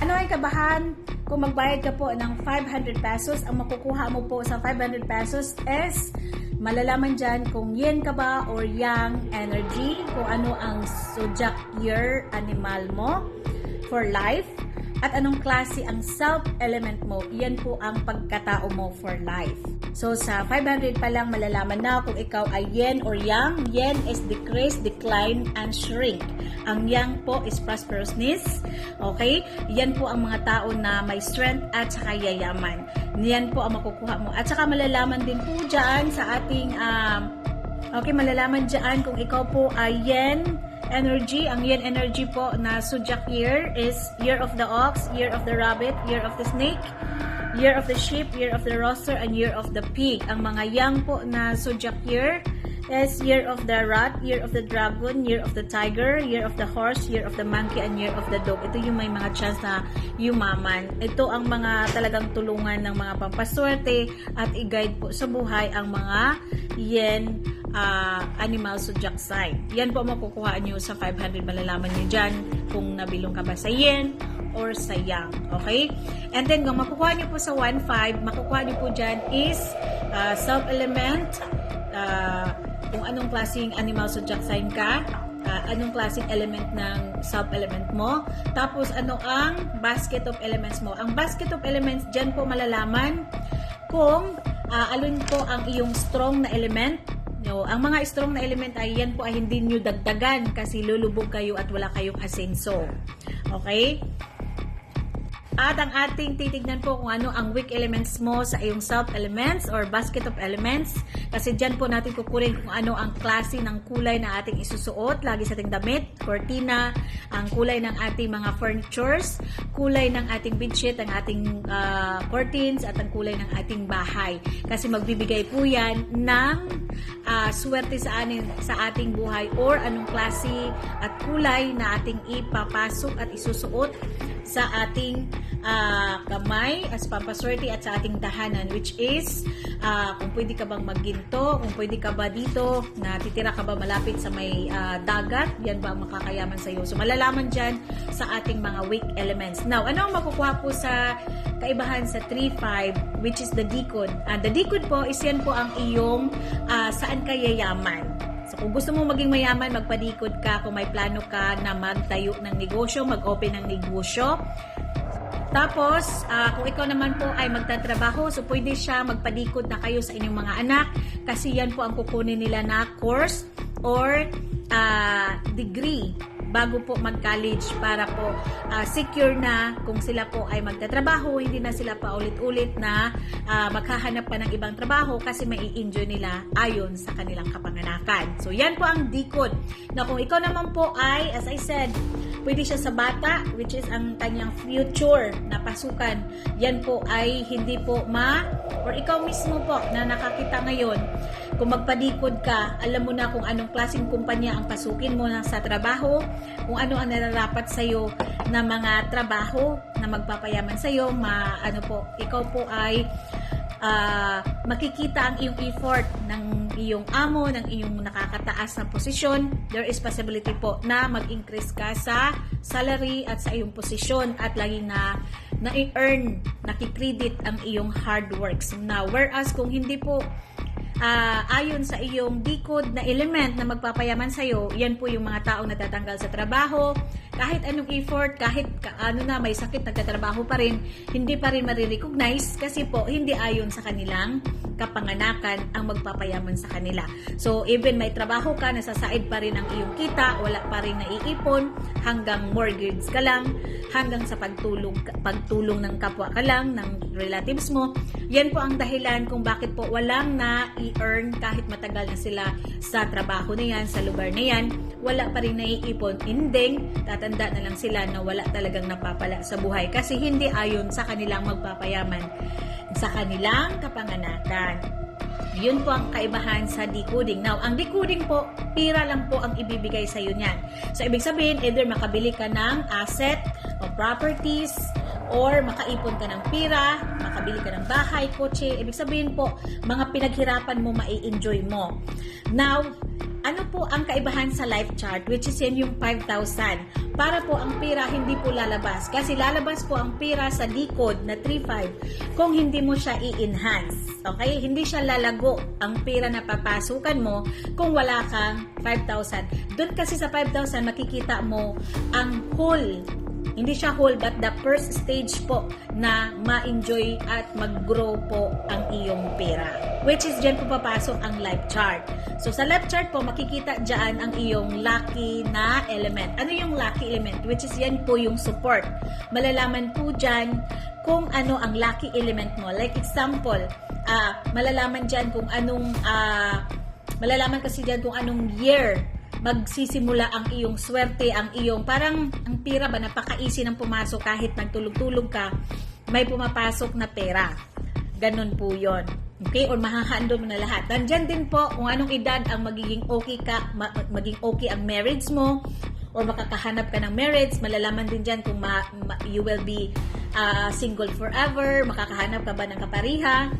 Ano ay kabahan kung magbayad ka po ng 500 pesos? Ang makukuha mo po sa 500 pesos is malalaman dyan kung yin ka ba or yang energy, kung ano ang zodiac year animal mo for life, at anong klase ang self-element mo. Yan po ang pagkatao mo for life. So, sa 500 pa lang malalaman na kung ikaw ay yin or yang. Yin is decrease, decline, and shrink. Ang yang po is prosperousness. Okay? Yan po ang mga tao na may strength at saka yayaman. Yan po ang makukuha mo. At saka malalaman din po dyan sa ating, malalaman dyan kung ikaw po ay yin energy. Ang yin energy po na zodiac year is year of the ox, year of the rabbit, year of the snake, year of the sheep, year of the rooster, and year of the pig. Ang mga yang po na zodiac year is year of the rat, year of the dragon, year of the tiger, year of the horse, year of the monkey, and year of the dog. Ito yung may mga chance na yumaman. Ito ang mga talagang tulungan ng mga pampaswerte at i-guide po sa buhay ang mga yin animal zodiac sign. Yan po makukuha nyo sa 500. Malalaman nyo dyan kung nabilong ka ba sa yin or sa yang. Okay? And then, kung makukuha nyo po sa 1.5, makukuha nyo po dyan is self-element, kung anong klaseng animal zodiac sign ka, anong klaseng element ng self-element mo, tapos ano ang basket of elements mo. Ang basket of elements, dyan po malalaman kung alin po ang iyong strong na element. Ang mga strong na element ay yan po ay hindi nyo dagdagan kasi lulubog kayo at wala kayong asenso. Okay? At ang ating titignan po kung ano ang weak elements mo sa iyong self-elements or basket of elements. Kasi dyan po natin kukunin kung ano ang klase ng kulay na ating isusuot lagi sa ating damit, cortina, ang kulay ng ating mga furnitures, kulay ng ating bedsheet, ang ating curtains, at ang kulay ng ating bahay. Kasi magbibigay po yan ng swerte sa ating buhay or anong klase at kulay na ating ipapasok at isusuot sa ating kamay as pampaswerte at sa ating tahanan, which is kung pwede ka bang magginto, kung pwede ka ba dito, natitira ka ba malapit sa may dagat, yan ba ang makakayaman sa iyo. So malalaman dyan sa ating mga weak elements. Now, ano ang makukuha po sa kaibahan sa 3-5, which is the decode? The decode po is yan po ang iyong saan ka yayaman. So, kung gusto mo maging mayaman, magpadikod ka. Kung may plano ka na magtayo ng negosyo, mag-open ng negosyo. Tapos, kung ikaw naman po ay magtatrabaho, so pwede siya magpadikod na kayo sa inyong mga anak kasi yan po ang kukunin nila na course or degree bago po mag-college para po secure na kung sila po ay magtatrabaho, hindi na sila pa ulit-ulit na maghahanap pa ng ibang trabaho kasi mai-enjoy nila ayon sa kanilang kapanganakan. So, yan po ang decode. Na kung ikaw naman po ay, as I said, pwede siya sa bata, which is ang kanyang future na pasukan. Yan po ay hindi po or ikaw mismo po na nakakita ngayon, kung magpadikod ka, alam mo na kung anong klaseng kumpanya ang pasukin mo na sa trabaho, kung ano ang nararapat sa iyo na mga trabaho na magpapayaman sa iyo, ikaw po ay makikita ang iyong effort ng iyong amo, ng iyong nakakataas na posisyon. There is possibility po na mag-increase ka sa salary at sa iyong posisyon at laging na-earn, nakikredit ang iyong hard works. Now, whereas kung hindi po ayon sa iyong decode na element na magpapayaman sa iyo, yan po yung mga taong natatanggal sa trabaho, kahit anong effort, kahit may sakit, nagtatrabaho pa rin, hindi pa rin marirecognize kasi po hindi ayon sa kanilang kapanganakan ang magpapayaman sa kanila. So, even may trabaho ka, nasasaid pa rin ang iyong kita, wala pa rin naiipon, hanggang mortgage ka lang, hanggang sa pagtulong ng kapwa ka lang, ng relatives mo. Yan po ang dahilan kung bakit po walang na-earn kahit matagal na sila sa trabaho na yan, sa lugar na yan, wala pa rin naiipon. Ending, tatanda na lang sila na wala talagang napapala sa buhay kasi hindi ayon sa kanilang magpapayaman sa kanilang kapanganakan. Yun po ang kaibahan sa decoding. Now, ang decoding po, pira lang po ang ibibigay sa iyo niyan. So, ibig sabihin, either makabili ka ng asset o properties, or makaipon ka ng pira, makabili ka ng bahay, kotse. Ibig sabihin po, mga pinaghirapan mo, mai-enjoy mo. Now, ano po ang kaibahan sa life chart, which is yan yung 5,000? para po ang pera hindi po lalabas. Kasi lalabas po ang pera sa decode na 3-5 kung hindi mo siya i-enhance. Okay? Hindi siya lalago ang pera na papasukan mo kung wala kang 5,000. Doon kasi sa 5,000 makikita mo ang whole. Hindi siya whole but the first stage po na ma-enjoy at mag-grow po ang iyong pera. Which is dyan po papasok ang life chart. So sa life chart po makikita dyan ang iyong lucky na element. Ano yung lucky element? Which is yan po yung support. Malalaman po dyan kung ano ang lucky element mo. Like example, malalaman dyan kung anong malalaman kasi dyan kung anong year magsisimula ang iyong swerte, ang iyong parang ang pera ba napaka-easy ng pumasok kahit nagtulog-tulog ka, may pumapasok na pera. Ganun po yon. Okay? Or mahahandle mo na lahat. Nandyan din po kung anong edad ang magiging okay ka, maging okay ang marriage mo, or makakahanap ka ng marriage. Malalaman din dyan kung you will be single forever, makakahanap ka ba ng kapariha,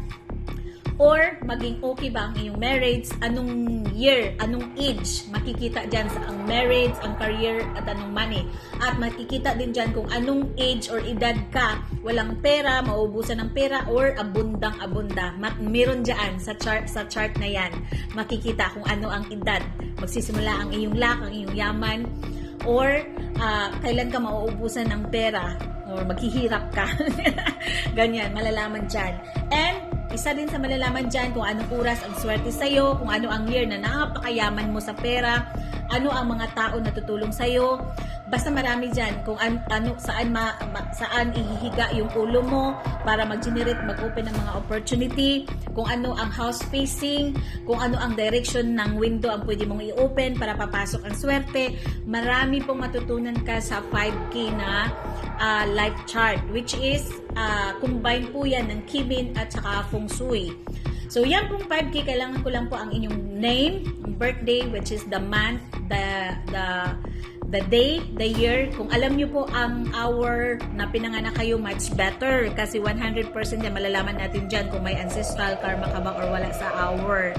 or maging okay ba ang iyong marriage, anong year, anong age, makikita dyan sa ang marriage, ang career, at anong money. At makikita din dyan kung anong age or edad ka, walang pera, maubusan ng pera, or abundang-abunda. Meron dyan sa chart na yan, makikita kung ano ang edad. Magsisimula ang iyong luck, ang iyong yaman, or kailan ka mauubusan ng pera, or maghihirap ka. Ganyan, malalaman dyan. And isa din sa malalaman dyan kung anong oras ang swerte sa'yo, kung ano ang year na napakayaman mo sa pera, ano ang mga tao na tutulong sa'yo. Basta marami dyan kung saan ihihiga yung ulo mo para mag-generate, mag-open ng mga opportunity, kung ano ang house facing, kung ano ang direction ng window ang pwede mong i-open para papasok ang swerte. Marami pong matutunan ka sa 5K na life chart, which is combine po yan ng Kimin at saka Feng Shui. So yan pong 5K, kailangan ko lang po ang inyong name, birthday, which is the month, the day, the year. Kung alam nyo po ang hour na pinanganak kayo, much better. Kasi 100% yan, malalaman natin dyan kung may ancestral karma ka ba or wala sa hour.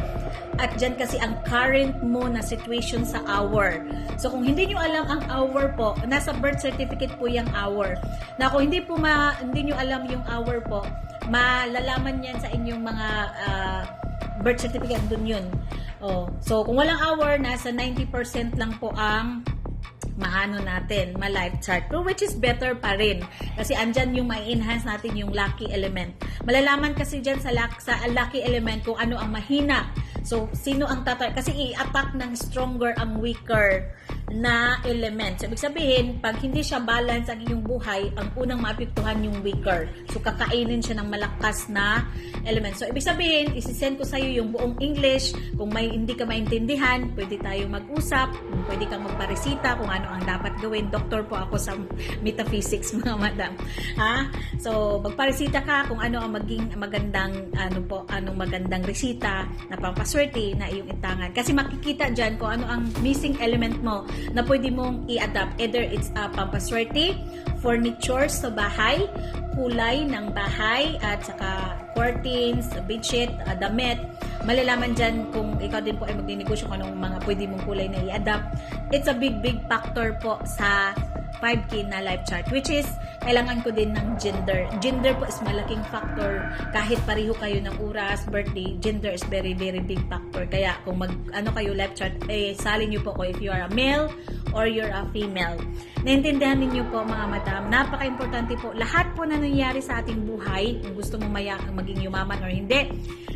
At dyan kasi ang current mo na situation sa hour. So kung hindi nyo alam ang hour po, nasa birth certificate po yung hour. Na kung hindi nyo alam yung hour po, malalaman yan sa inyong mga birth certificate, dun yun. So kung walang hour, nasa 90% lang po ang maano natin, ma-life chart. Which is better pa rin. Kasi andyan yung ma-enhance natin yung lucky element. Malalaman kasi dyan sa lucky element kung ano ang mahina. So, sino ang kasi i-attack ng stronger ang weaker na element. So, ibig sabihin, pag hindi siya balance ang iyong buhay, ang unang maapektuhan yung weaker. So, kakainin siya ng malakas na element. So, ibig sabihin, isisend ko sa'yo yung buong English. Kung hindi ka maintindihan, pwede tayong mag-usap. Pwede kang magparesita kung ano ang dapat gawin. Doktor po ako sa metaphysics, mga madam. So, magparesita ka kung ano ang maging magandang, magandang resita na pampaswerte na iyong itangan. Kasi makikita dyan kung ano ang missing element mo na pwede mong i-adapt. Either it's pampaswerte, furniture sa bahay, kulay ng bahay, at saka curtains, bedsheet, damit. Malalaman dyan kung ikaw din po ay magninegosyo kung anong mga pwede mong kulay na i-adapt. It's a big factor po sa 5K na life chart, which is kailangan ko din ng gender. Gender po is malaking factor. Kahit pareho kayo ng oras, birthday, gender is very, very big factor. Kaya kung kayo life chart, salin nyo po ko if you are a male or you're a female. Naintindihan ninyo po mga madam, napaka-importante po. Lahat po na nangyayari sa ating buhay, kung gusto mo maging yumaman or hindi,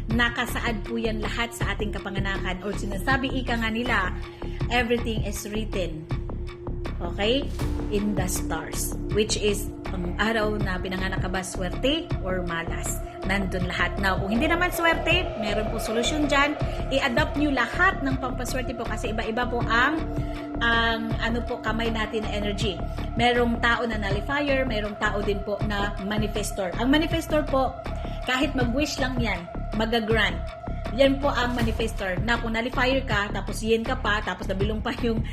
nakasaad po yan lahat sa ating kapanganakan, or sinasabi ika nga nila, everything is written. Okay? In the stars. Which is, ang araw na pinanganak ka ba, swerte or malas. Nandun lahat. Now, kung hindi naman swerte, meron po solusyon dyan. I-adapt nyo lahat ng pampaswerte po kasi iba-iba po ang kamay natin na energy. Merong tao na nullifier, merong tao din po na manifestor. Ang manifestor po, kahit mag-wish lang yan, mag-grant. Yan po ang manifestor. Na kung nullifier ka, tapos yen ka pa, tapos nabilong pa yung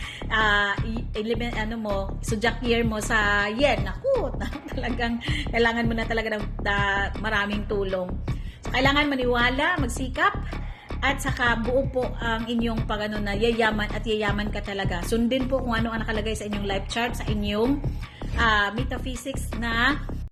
zodiac year mo sa yen. Naku, talagang kailangan mo na talaga ng maraming tulong. So, kailangan maniwala, magsikap, at saka buo po ang inyong pagano na yayaman at yayaman ka talaga. Sundin po kung ano ang nakalagay sa inyong life chart, sa inyong metaphysics na